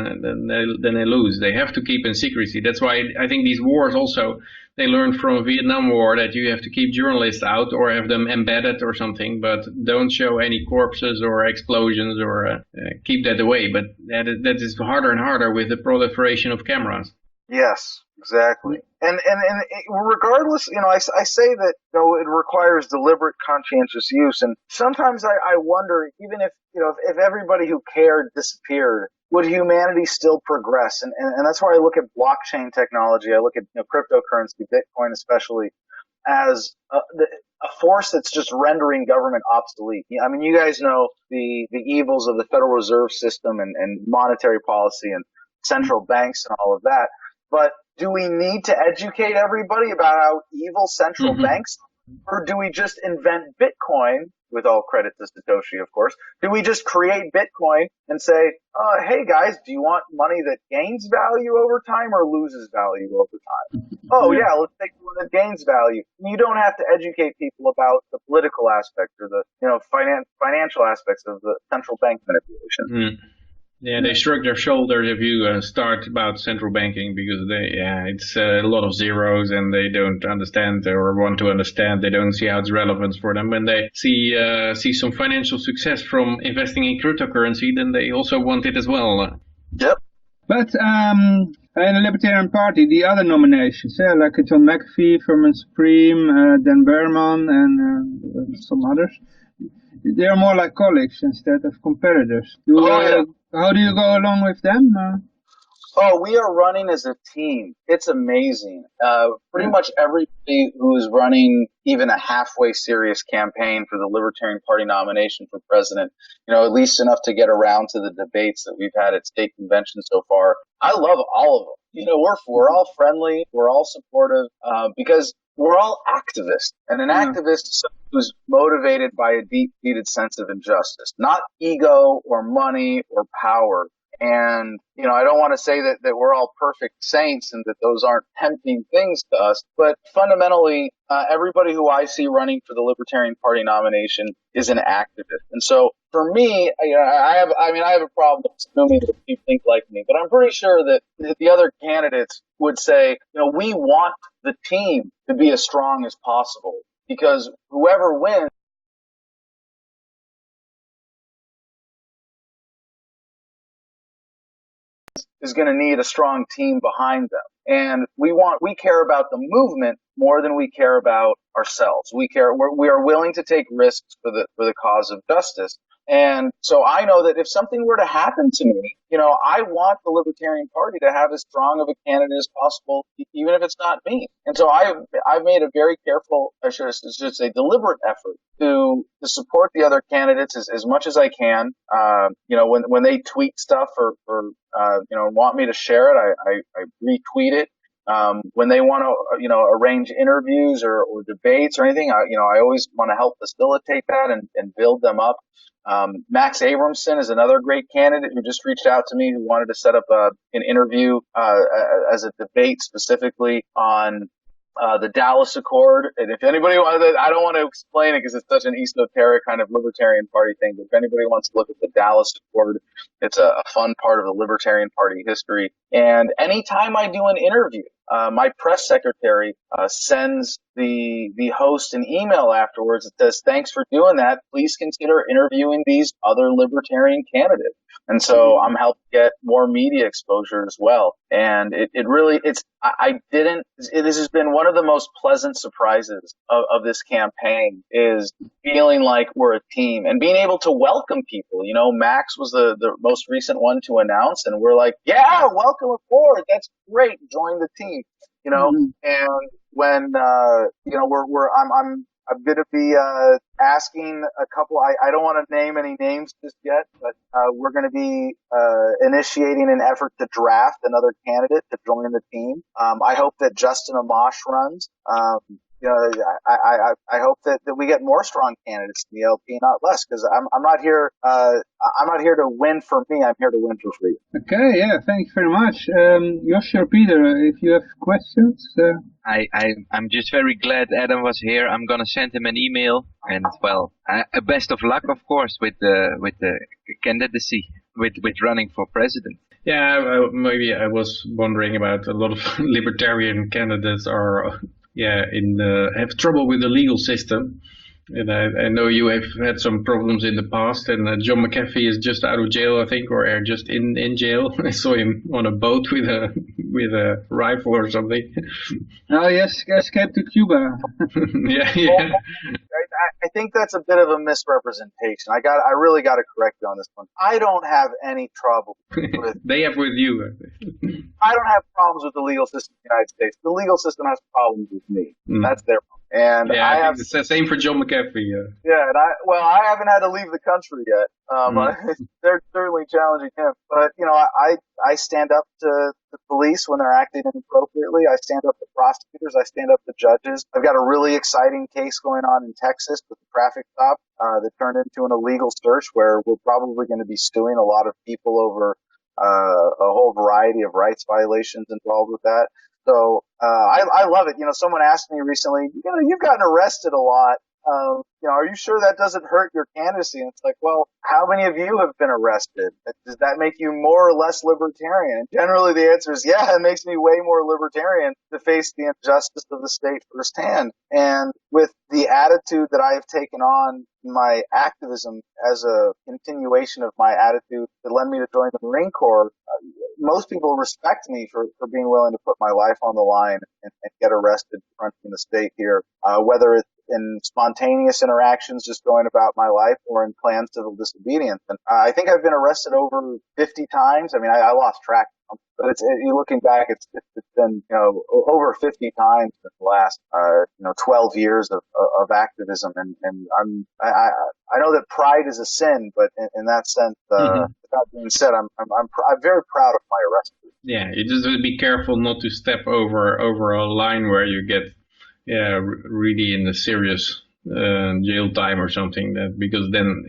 they lose. They have to keep in secrecy. That's why I think these wars also, they learned from Vietnam War that you have to keep journalists out or have them embedded or something, but don't show any corpses or explosions or keep that away. But that is harder and harder with the proliferation of cameras. Yes, exactly. And regardless, I say that, it requires deliberate conscientious use. And sometimes I wonder, even if everybody who cared disappeared, would humanity still progress? And that's why I look at blockchain technology. I look at, cryptocurrency, Bitcoin especially, as a force that's just rendering government obsolete. I mean, you guys know the evils of the Federal Reserve System and monetary policy and central banks and all of that. But do we need to educate everybody about how evil central banks are? Or do we just invent Bitcoin, with all credit to Satoshi, of course? Do we just create Bitcoin and say, hey guys, do you want money that gains value over time or loses value over time? Oh yeah, let's take one that gains value. You don't have to educate people about the political aspect or the financial aspects of the central bank manipulation. Yeah, they shrug their shoulders if you start about central banking because it's a lot of zeros and they don't understand or want to understand. They don't see how it's relevant for them. When they see some financial success from investing in cryptocurrency, then they also want it as well. Yep. But in the Libertarian Party, the other nominations, like John McAfee from Supreme, Dan Behrman, and some others, they are more like colleagues instead of competitors. How do you go along with them? We are running as a team. It's amazing. Pretty much everybody who's running even a halfway serious campaign for the Libertarian Party nomination for president, at least enough to get around to the debates that we've had at state conventions so far. I love all of them. We're all friendly. We're all supportive, because we're all activists. And an activist is someone who's motivated by a deep-seated sense of injustice, not ego or money or power. And, I don't want to say that we're all perfect saints and that those aren't tempting things to us, but fundamentally, everybody who I see running for the Libertarian Party nomination is an activist. And so for me, I have a problem assuming that you think like me, but I'm pretty sure that the other candidates would say, we want the team to be as strong as possible because whoever wins is going to need a strong team behind them. And we care about the movement more than we care about ourselves. We are willing to take risks for the cause of justice. And so I know that if something were to happen to me, I want the Libertarian Party to have as strong of a candidate as possible, even if it's not me. And so I've made a very careful, I should say deliberate effort to support the other candidates as much as I can. When they tweet stuff or want me to share it, I retweet it. When they want to, arrange interviews or debates or anything, I always want to help facilitate that and build them up. Max Abramson is another great candidate who just reached out to me, who wanted to set up an interview as a debate specifically on the Dallas Accord. And if anybody wants, I don't want to explain it because it's such an esoteric kind of Libertarian Party thing, but if anybody wants to look at the Dallas Accord, it's a fun part of the Libertarian Party history. And anytime I do an interview, my press secretary sends the host an email afterwards that says, "Thanks for doing that. Please consider interviewing these other libertarian candidates." And so I'm helping get more media exposure as well. And this has been one of the most pleasant surprises of this campaign, is feeling like we're a team and being able to welcome people. Max was the most recent one to announce, and we're like, yeah, welcome aboard. That's great. Join the team, and when, I'm going to be asking a couple. I don't want to name any names just yet, but we're going to be initiating an effort to draft another candidate to join the team. I hope that Justin Amash runs. I hope that we get more strong candidates in the LP, not less, because I'm not here. I'm not here to win for me. I'm here to win for free. Okay, yeah, thank you very much. Josh or Peter, if you have questions. I'm just very glad Adam was here. I'm gonna send him an email, and best of luck, of course, with the candidacy, with running for president. Yeah, maybe I was wondering about a lot of libertarian candidates are have trouble with the legal system. And I know you have had some problems in the past, and John McAfee is just out of jail, I think, or just in jail. I saw him on a boat with a rifle or something. Oh yes, escaped to Cuba. yeah. I think that's a bit of a misrepresentation. I really got to correct you on this one. I don't have any trouble with. They have with you. I don't have problems with the legal system in the United States. The legal system has problems with me. That's their problem. And I have it's the same for John McAfee. Yeah, and I haven't had to leave the country yet. They're certainly challenging him, but I stand up to the police when they're acting inappropriately. I stand up to prosecutors. I stand up to judges. I've got a really exciting case going on in Texas with a traffic stop that turned into an illegal search, where we're probably going to be suing a lot of people over a whole variety of rights violations involved with that. So I love it. Someone asked me recently, you've gotten arrested a lot. Are you sure that doesn't hurt your candidacy? And it's like, well, how many of you have been arrested? Does that make you more or less libertarian? And generally the answer is, yeah, it makes me way more libertarian to face the injustice of the state firsthand. And with the attitude that I have taken on my activism as a continuation of my attitude that led me to join the Marine Corps, most people respect me for being willing to put my life on the line and get arrested confronting the state here, whether it's in spontaneous interactions just going about my life or in planned civil disobedience. And I think I've been arrested over 50 times. I mean, I lost track, but looking back, it's been, over 50 times in the last, 12 years of activism. And I know that pride is a sin, but in that sense, that being said, I'm very proud of my arrest. Yeah, you just be careful not to step over a line where you get really in the serious jail time or something, because then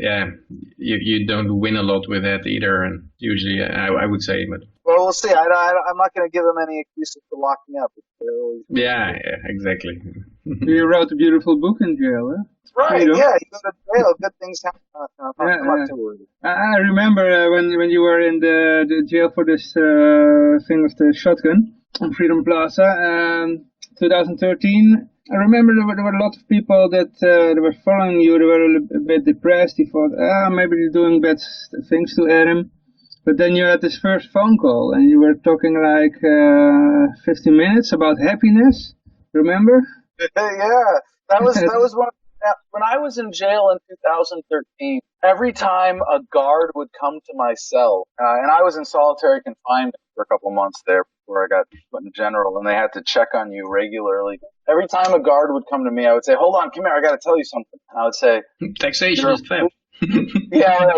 you don't win a lot with that either, and usually I would say, but well, we'll see. I'm not going to give them any excuses to lock me up. Yeah, exactly. You wrote a beautiful book in jail, huh? Right, yeah, you go to jail, good things happen. I'm not too worried. I remember when you were in the jail for this thing with the shotgun on Freedom Plaza, 2013. I remember there were a lot of people that were following you. They were a bit depressed. They thought, maybe they're doing bad things to Adam. But then you had this first phone call, and you were talking like 50 minutes about happiness. Remember? Yeah, that was one. When I was in jail in 2013, every time a guard would come to my cell, and I was in solitary confinement for a couple of months there before I got put in general, and they had to check on you regularly. Every time a guard would come to me, I would say, "Hold on, come here, I got to tell you something." And I would say, "Taxation is theft." Yeah,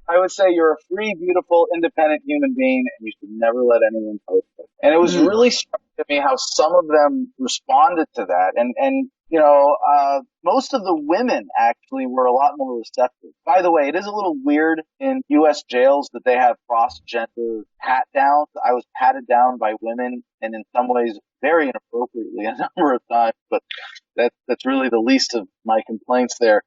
I would say you're a free, beautiful, independent human being, and you should never let anyone post it. And it was really striking to me how some of them responded to that, and most of the women actually were a lot more receptive. By the way, it is a little weird in U.S. jails that they have cross-gender pat downs. I was patted down by women, and in some ways very inappropriately a number of times, but that's really the least of my complaints there.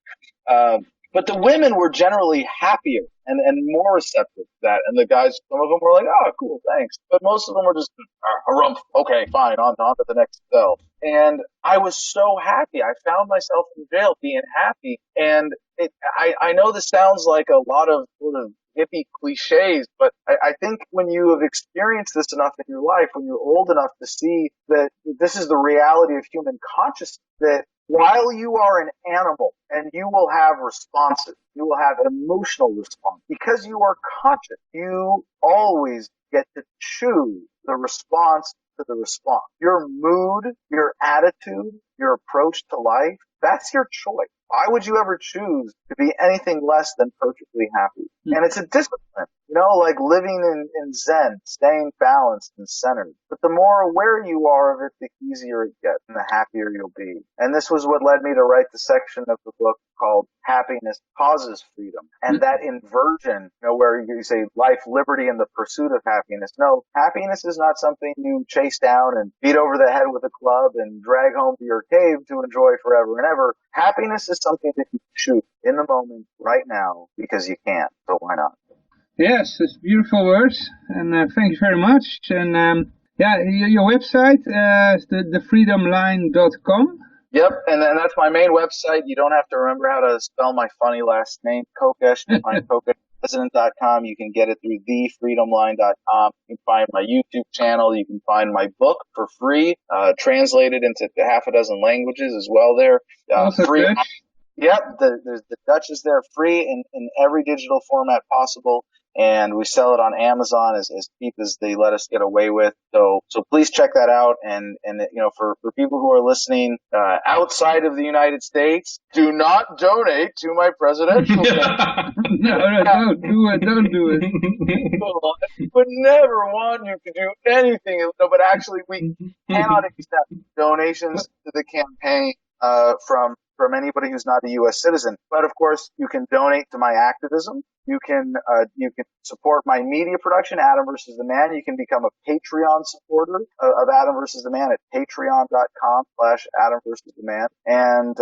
But the women were generally happier and more receptive to that. And the guys, some of them were like, oh, cool, thanks. But most of them were just, harumph, okay, fine, on to the next cell. And I was so happy. I found myself in jail being happy. And I know this sounds like a lot of sort of hippie cliches, but I think when you have experienced this enough in your life, when you're old enough to see that this is the reality of human consciousness, that while you are an animal and you will have responses, you will have emotional response, because you are conscious, you always get to choose the response to the response. Your mood, your attitude, your approach to life, that's your choice. Why would you ever choose to be anything less than perfectly happy? And it's a discipline, like living in Zen, staying balanced and centered. But the more aware you are of it, the easier it gets and the happier you'll be. And this was what led me to write the section of the book called Happiness Causes Freedom. And that inversion, where you say life, liberty, and the pursuit of happiness. No, happiness is not something you chase down and beat over the head with a club and drag home to your cave to enjoy forever and ever. Happiness is something that you choose in the moment right now because you can. So why not? Yes, it's beautiful words, and thank you very much. And your website is thefreedomline.com. Yep, and then that's my main website. You don't have to remember how to spell my funny last name, Kokesh. You can find kokeshpresident.com. You can get it through thefreedomline.com. You can find my YouTube channel. You can find my book for free, translated into half a dozen languages as well there. Free. Dutch. Yep, the Dutch is there free in every digital format possible, and we sell it on Amazon as cheap as they let us get away with. So please check that out. And for people who are listening outside of the United States, do not donate to my presidential campaign. No, don't do it. Don't do it. I would never want you to do anything. No, but actually, we cannot accept donations to the campaign from anybody who's not a U.S. citizen. But of course, you can donate to my activism. You can support my media production, Adam vs. the Man. You can become a Patreon supporter of Adam vs. the Man at patreon.com/Adam vs. the Man. And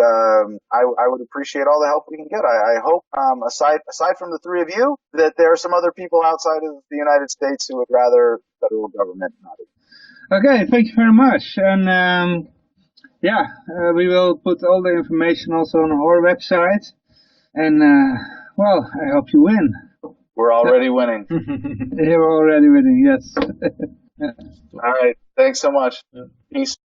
I would appreciate all the help we can get. I hope, aside from the three of you, that there are some other people outside of the United States who would rather federal government not. Okay, thank you very much. And we will put all the information also on our website. And, I hope you win. We're already winning. You're already winning, yes. All right. Thanks so much. Peace.